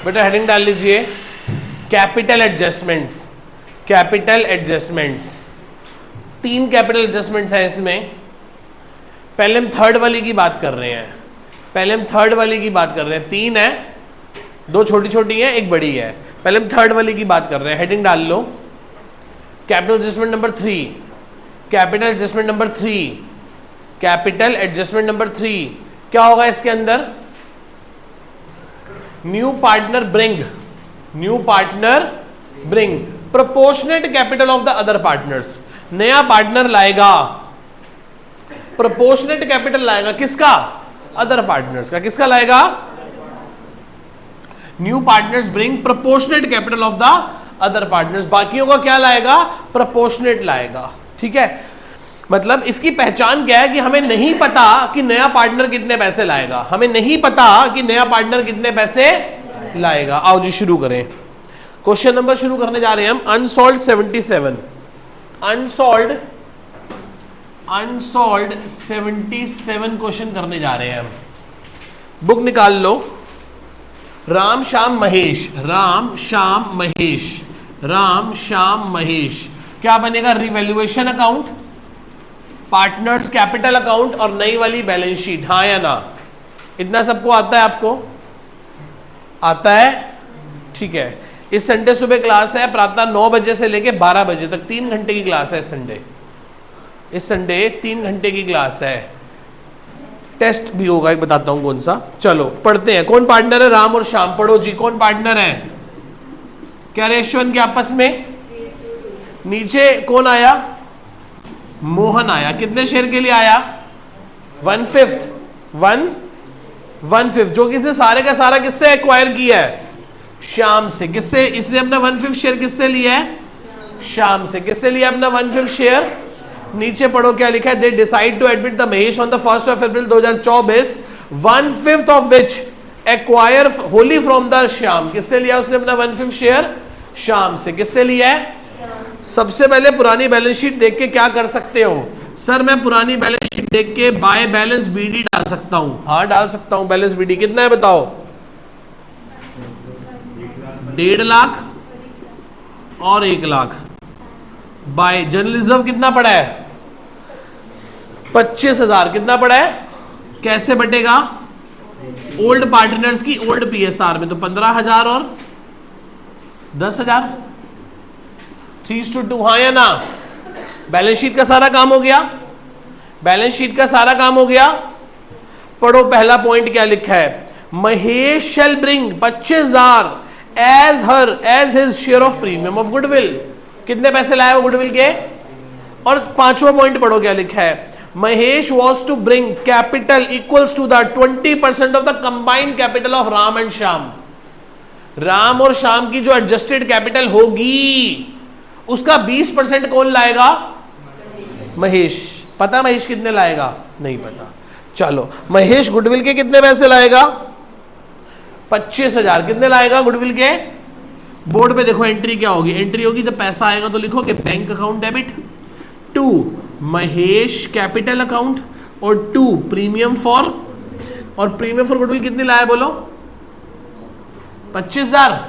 बेटा हेडिंग डाल लीजिए capital adjustments. Capital adjustments, 3 capital adjustments हैं इसमें। पहले हम थर्ड वाली की बात कर रहे हैं, 3 है, 2 छोटी छोटी हैं, 1 बड़ी है। पहले हम थर्ड वाली की बात कर रहे हैं। हेडिंग डाल लो capital adjustment number 3। Capital adjustment number 3, capital adjustment number 3 क्या होगा इसके अंदर? New partner bring, new partner bring proportionate capital of the other partners. नया पार्टनर लाएगा, प्रोपोर्शनेट कैपिटल लाएगा, किसका? अदर पार्टनर्स का। किसका लाएगा? New partners bring proportionate capital of the other partners. बाकियों का क्या लाएगा? प्रोपोर्शनेट लाएगा। ठीक है, मतलब इसकी पहचान क्या है कि हमें नहीं पता कि नया पार्टनर कितने पैसे लाएगा, हमें नहीं पता कि नया पार्टनर कितने पैसे लाएगा। आओ जी शुरू करें। क्वेश्चन नंबर शुरू करने जा रहे हैं हम अनसॉल्व्ड 77। अनसॉल्व्ड 77 क्वेश्चन करने जा रहे हैं हम। बुक निकाल लो। राम श्याम महेश, राम श्याम महेश, राम श्याम महेश क्या बनेगा? Revaluation account, partners capital account और नई वाली बैलेंस शीट। हाँ या ना? इतना सबको आता है? आपको आता है? ठीक है। इस संडे सुबह क्लास है, प्रातः 9 बजे से लेके 12 बजे तक 3 घंटे की क्लास है। इस संडे 3 घंटे की क्लास है। टेस्ट भी होगा, एक बताता हूं कौन सा। चलो पढ़ते हैं। कौन पार्टनर है? राम और श्याम। पढ़ो जी, कौन पार्टनर है? क्या रेशियो इनके आपस में? नीचे कौन आया? मोहन आया। कितने शेयर के लिए आया? 1/5 जो किसने सारे का सारा किससे एक्वायर किया है? श्याम से। किससे? इसने अपना 1/5 शेयर किससे लिया है? श्याम से। किससे लिया अपना 1/5 शेयर? नीचे पढ़ो क्या लिखा है? They decide to admit the Mahesh on the 1st of April 2024, 1/5 of which acquire wholly from the Shyam. किससे लिया उसने अपना 1/5 शेयर? श्याम से। किससे लिया है? सबसे पहले पुरानी बैलेंस शीट देख के क्या कर सकते हो? सर मैं पुरानी बैलेंस शीट देख के बाय बैलेंस बीडी डाल सकता हूं। हाँ डाल सकता हूं। बैलेंस बीडी कितना है बताओ? 1.5 लाख और 1 लाख। बाय जनरल रिजर्व कितना पड़ा है? 25,000। कितना पड़ा है? कैसे बटेगा? ओल्ड पार्टनर्स की ओल्ड पीएसआर में तो 15,000 और 10,000, 3:2। हाँ या ना? बैलेंस शीट का सारा काम हो गया। बैलेंस शीट का सारा काम हो गया। पढ़ो पहला पॉइंट क्या लिखा है? Mahesh shall bring 25,000 as his share of premium of goodwill. कितने पैसे लाए वो गुडविल के? और 5वां पॉइंट पढ़ो क्या लिखा है? Mahesh was to bring capital equals to the 20% of the combined capital of Ram and Shyam. Ram और श्याम की जो एडजस्टेड कैपिटल होगी उसका 20% कौन लाएगा? महेश। पता महेश कितने लाएगा? नहीं पता। चलो महेश गुडविल के कितने पैसे लाएगा? 25,000। कितने लाएगा गुडविल के? बोर्ड पे देखो एंट्री क्या होगी। एंट्री होगी जब पैसा आएगा तो लिखो कि bank account debit, 2 Mahesh capital account और 2 प्रीमियम फॉर। और प्रीमियम फॉर गुडविल कितनी लाया बोलो? 25,000।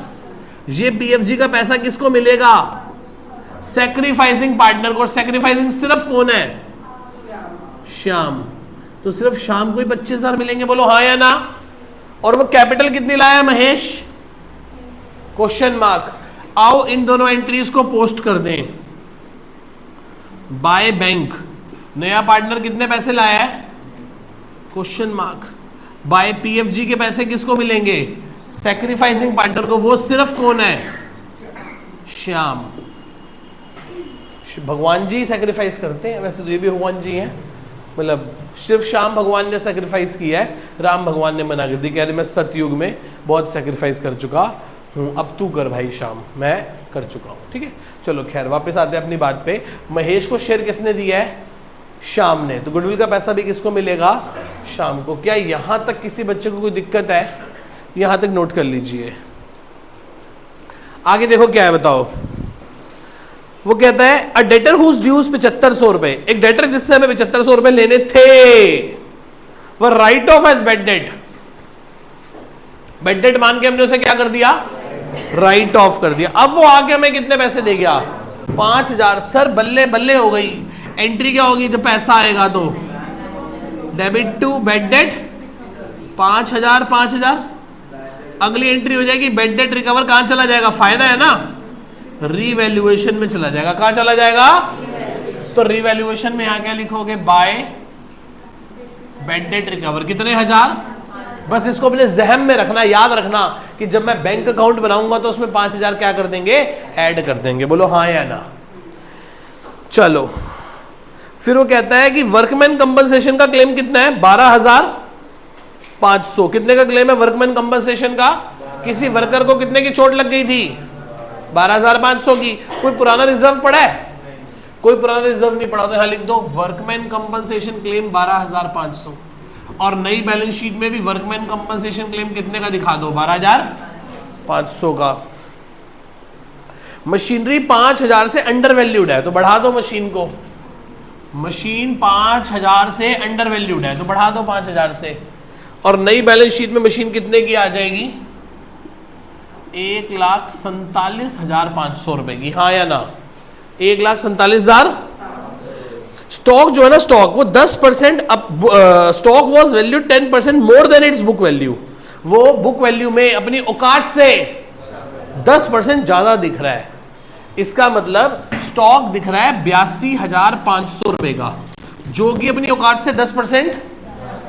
ये पीएफजी का पैसा किसको मिलेगा? सैक्रिफाइसिंग पार्टनर को। सैक्रिफाइसिंग सिर्फ कौन है? श्याम। तो सिर्फ श्याम को ही 25,000 मिलेंगे। बोलो हाँ या ना? और वो कैपिटल कितनी लाया महेश? Question mark. आओ इन दोनों एंट्रीज को पोस्ट कर दें। बाय बैंक नया पार्टनर कितने पैसे लाया है? Question mark. बाय पीएफजी के पैसे किसको मिलेंगे? सैक्रिफाइसिंग पार्टनर को। वो सिर्फ कौन है? श्याम। भगवान जी सैक्रिफाइस करते हैं, वैसे तो ये भी भगवान जी हैं, मतलब सिर्फ श्याम भगवान ने सैक्रिफाइस किया है, राम भगवान ने मना कर दी, कह रहे मैं सतयुग में बहुत सैक्रिफाइस कर चुका हूँ, अब तू कर भाई श्याम, मैं कर चुका हूँ। ठीक है, चलो खैर वापस आते हैं अपनी बात पे। महेश को शेयर किसने दिया है? श्याम ने। तो गुडविल का पैसा भी किसको मिलेगा? श्याम को। क्या यहां तक किसी बच्चे को कोई दिक्कत है? यहां तक नोट कर लीजिए। आगे देखो क्या है बताओ। वो कहता है अ डेटर हुज ड्यूज 7500 रुपए, एक डेटर जिससे हमें 7500 रुपए लेने थे, वह write off as bad debt. Bad debt मान के हमने उसे क्या कर दिया, राइट ऑफ कर दिया। अब वो आके हमें कितने पैसे दे गया, 5000। सर बल्ले बल्ले हो गई। एंट्री क्या होगी जब पैसा आएगा तो, डेबिट टू बेड डेट 5000 5000। अगली एंट्री हो जाएगी बेड डेट रिकवर, कहां चला जाएगा, फायदा है ना, रीवैल्यूएशन में चला जाएगा। कहां चला जाएगा, तो रीवैल्यूएशन में यहां क्या लिखोगे, बाय बेड डेट रिकवर कितने हजार। बस इसको अपने जहन में रखना, याद रखना कि जब मैं बैंक अकाउंट बनाऊंगा तो उसमें 5000 क्या कर देंगे, ऐड कर देंगे। बोलो हाँ या ना। चलो फिर वो कहता है कि वर्कमैन कंपनसेशन का क्लेम कितना है, 12500। कितने का क्लेम है वर्कमैन कंपनसेशन का, किसी वर्कर को कितने की चोट लग गई थी, 12500 की। कोई पुराना रिजर्व पड़ा है, कोई पुराना रिजर्व नहीं पड़ा, तो यहां लिख दो वर्कमैन कंपनसेशन क्लेम 12500। और नई बैलेंस शीट में भी वर्कमैन कंपनसेशन क्लेम कितने का दिखा दो, 12500 का। मशीनरी 5000 से अंडर वैल्यूड है तो बढ़ा दो मशीन को, मशीन 5000 से अंडर वैल्यूड है तो बढ़ा दो 5000 से। और नई बैलेंस शीट में मशीन कितने की आ जाएगी, 1,47,500 रुपए की, हाँ या ना, 1,47,000। स्टॉक जो है ना, स्टॉक वो 10% stock was value 10% more than it's book value. वो बुक वैल्यू में अपनी औकात से 10% ज्यादा दिख रहा है। इसका मतलब स्टॉक दिख रहा है 82,500 रुपए का, जो कि अपनी औकात से 10%,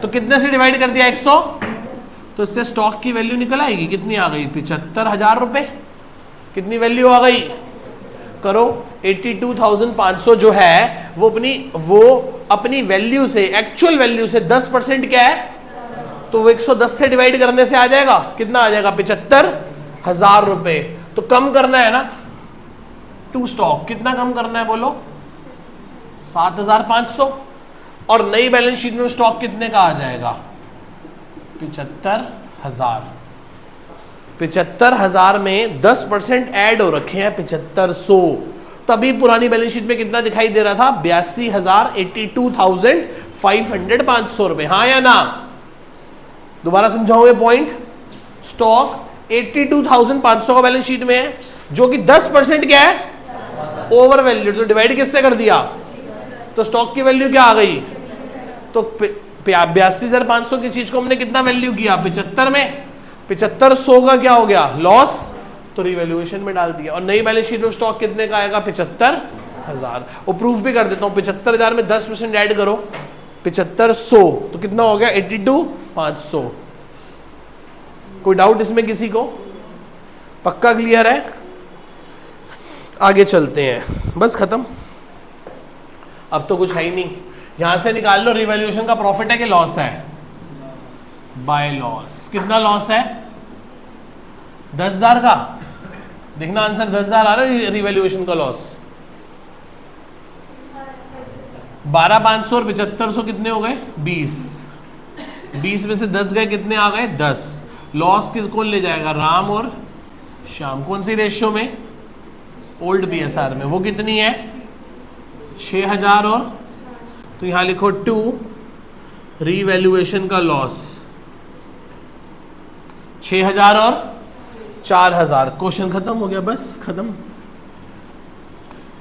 तो कितने से डिवाइड कर दिया, 100, तो इससे स्टॉक की वैल्यू निकल आएगी, कितनी आ गई, 75,000 रुपए। कितनी वैल्यू आ गई, करो, 82,500 जो है वो अपनी वैल्यू से, एक्चुअल वैल्यू से 10% क्या है, तो वो 110 से डिवाइड करने से आ जाएगा, कितना आ जाएगा, 75,000 रुपए। तो कम करना है ना टू स्टॉक, कितना कम करना है बोलो, 7,500। और नई बैलेंस शीट में स्टॉक कितने का आ जाएगा, 75,000। 75,000 में 10% ऐड हो रखे हैं 7500, तभी पुरानी बैलेंस शीट में कितना दिखाई दे रहा था, 82,000, 82,500 500 रुपए, हाँ या ना। दोबारा समझाओ ये पॉइंट, स्टॉक 82,500 का बैलेंस शीट में है, जो कि 10% क्या है, ओवर वैल्यू, तो डिवाइड किससे कर दिया, तो स्टॉक की वैल्यू क्या आ गई, तो 82,500 की चीज को हमने कितना वैल्यू किया, 75 में, 7500 का क्या हो गया, लॉस, तो रिवैल्यूएशन में डाल दिया। और नई बैलेंस शीट में स्टॉक कितने का आएगा, 75,000। और प्रूफ भी कर देता हूं, 75,000 में 10% ऐड करो, 7500, तो कितना हो गया, 82,500। कोई डाउट इसमें किसी को, पक्का क्लियर है। आगे चलते हैं, बस खत्म, अब तो कुछ है ही नहीं। यहां से निकाल लो रिवैल्यूएशन का प्रॉफिट है कि लॉस है, बाय लॉस। कितना लॉस है, 10,000 का, देखना आंसर 10,000 आ रहा है रिवैल्यूएशन का लॉस। 12,500 और 7,500 कितने हो गए, 20 में से 10 गए, कितने आ गए, 10। लॉस किस कौन ले जाएगा, राम और श्याम। कौन सी रेशियो में, ओल्ड PSR में। वो कितनी है, 6,000 और, तो यहां लिखो 2 रीवैल्यूएशन का लॉस, 6,000 और 4,000। क्वेश्चन खत्म हो गया, बस खत्म,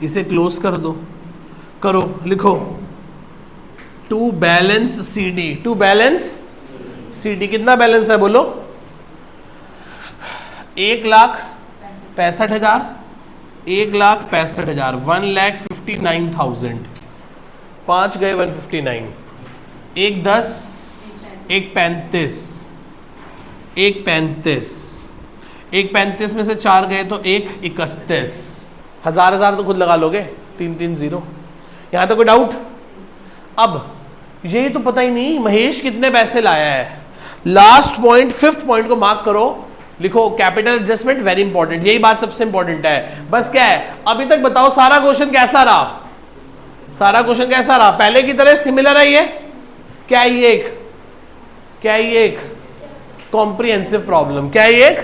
इसे क्लोज कर दो, करो, लिखो to balance CD, to balance CD। कितना बैलेंस है बोलो, 1,65,000, 1,65,000, 1,59,000, 5 गए 159, 1 10, 1 35, 1 35, 1 35 में से 4 गए तो 1 31, 1,000 तो खुद लगा लोगे, 330। यहां तो कोई डाउट। अब यही तो पता ही नहीं महेश कितने पैसे लाया है। लास्ट पॉइंट, 5th पॉइंट को मार्क करो, लिखो कैपिटल एडजस्टमेंट वेरी इंपॉर्टेंट, यही बात सबसे इंपॉर्टेंट है। बस क्या है, अभी तक बताओ सारा क्वेश्चन कैसा रहा, सारा क्वेश्चन कैसा रहा, पहले की तरह सिमिलर है ये, क्या है ये एक, क्या है ये एक कॉम्प्रिहेंसिव प्रॉब्लम, क्या है ये एक,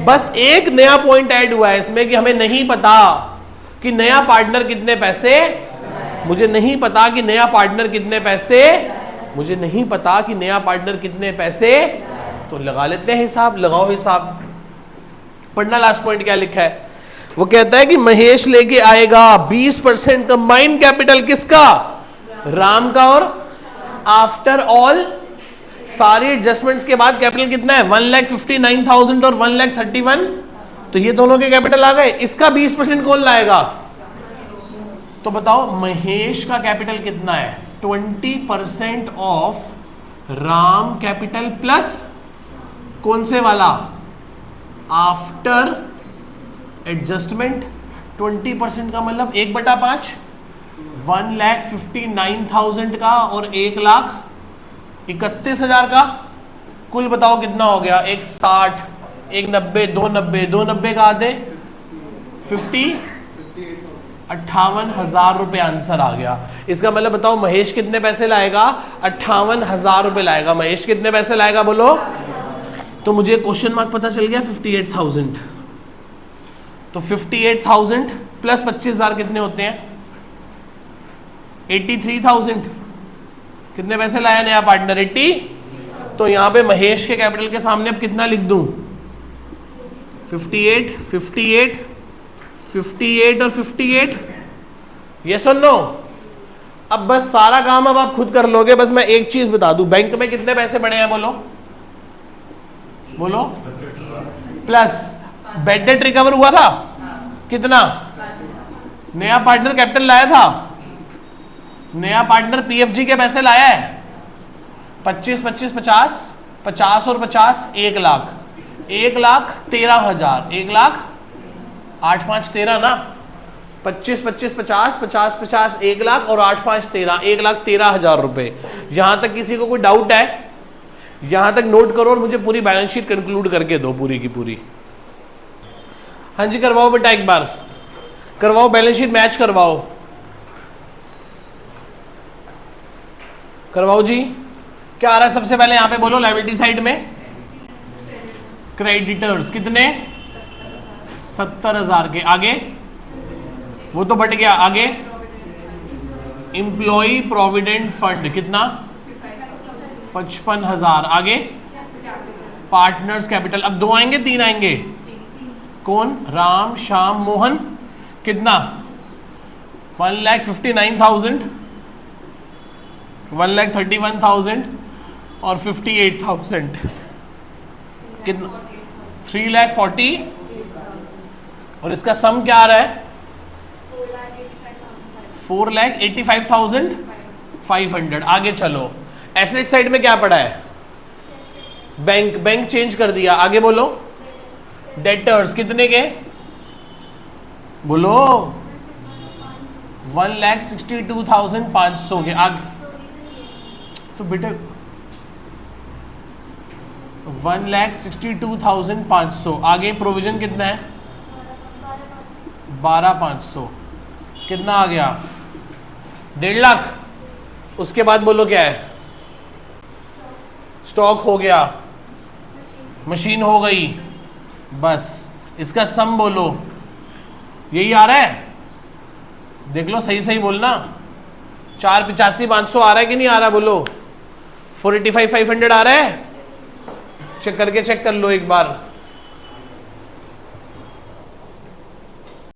बस एक नया पॉइंट ऐड हुआ है इसमें कि हमें नहीं पता कि नया पार्टनर कितने पैसे, मुझे नहीं पता कि नया पार्टनर कितने पैसे, मुझे नहीं पता कि नया पार्टनर कितने पैसे, तो तो लगा लेते हैं हिसाब, लगाओ हिसाब। पढ़ना लास्ट पॉइंट क्या लिखा है, वो कहता है कि महेश लेके आएगा 20% कंबाइंड कैपिटल किसका, राम का, और आफ्टर ऑल सारी एडजस्टमेंट्स के बाद कैपिटल कितना है 1,59,000 और 1,31,000, तो ये दोनों के कैपिटल आ गए। इसका 20% कौन लाएगा, तो बताओ महेश का कैपिटल कितना है, 20% ऑफ राम कैपिटल प्लस कौन से वाला, आफ्टर एडजस्टमेंट। 20% का मतलब 1/5, 1,59,000 का और 1,31,000 का, कुल बताओ कितना हो गया, 1,60, 1,90, 2,90, 2,90 का आधे 58,000 रुपए आंसर आ गया। इसका मतलब बताओ महेश कितने पैसे लाएगा, 58,000 रुपए लाएगा। महेश कितने पैसे लाएगा बोलो, तो मुझे क्वेश्चन मार्क पता चल गया 58,000। तो 58,000 प्लस 25,000 कितने होते हैं, 83,000। कितने पैसे लाया नया पार्टनर, 80। तो यहां पे महेश के कैपिटल के सामने अब कितना लिख दूं, 58, 58, 58 और 58। यस और नो। अब बस सारा काम अब आप खुद कर लोगे, बस मैं एक चीज बता दूं, बैंक में कितने पैसे बढ़े हैं बोलो, बोलो, प्लस बेड डेट रिकवर हुआ था कितना, नया पार्टनर कैपिटल लाया था, नया पार्टनर पीएफजी के पैसे लाया है 25, 25, 50, 50 और 50, 1 लाख, 1,13,000, 1 लाख 8, 5, 13 ना, 25, 25, 50, 50, 50, 1 लाख और 8, 5, 13, 1,13,000 रुपए। यहां तक किसी को कोई डाउट है, यहां तक नोट करो और मुझे पूरी बैलेंस शीट कंक्लूड करके दो पूरी की पूरी। हाँ जी करवाओ बेटा, एक बार करवाओ, बैलेंस शीट मैच करवाओ, करवाओ जी। क्या आ रहा है सबसे पहले यहां पे बोलो, लायबिलिटी साइड में क्रेडिटर्स कितने, 70,000 के, आगे वो तो बट गया, आगे एम्प्लॉय प्रोविडेंट फंड कितना, 55,000, आगे पार्टनर्स कैपिटल, अब 2 आएंगे 3 आएंगे, कौन, राम श्याम मोहन, कितना 1,59,000, 1,31,000 और 58,000, कितना 3,40,000 और इसका सम क्या आ रहा है 4,85,500। आगे चलो, एसेट साइड में क्या पड़ा है, बैंक, बैंक चेंज कर दिया, आगे बोलो, डेटर्स कितने के बोलो, 1,62,500 के, आगे तो बेटे 1,62,500, आगे प्रोविजन कितना है 12,500, कितना आ गया 1.5 लाख। उसके बाद बोलो क्या है, स्टॉक हो गया, मशीन हो गई, बस इसका सम बोलो, यही आ रहा है, देख लो सही सही बोलना, 4,85,500 आ रहा है कि नहीं आ रहा, बोलो 4,85,500 आ रहा है, चेक करके चेक कर लो एक बार।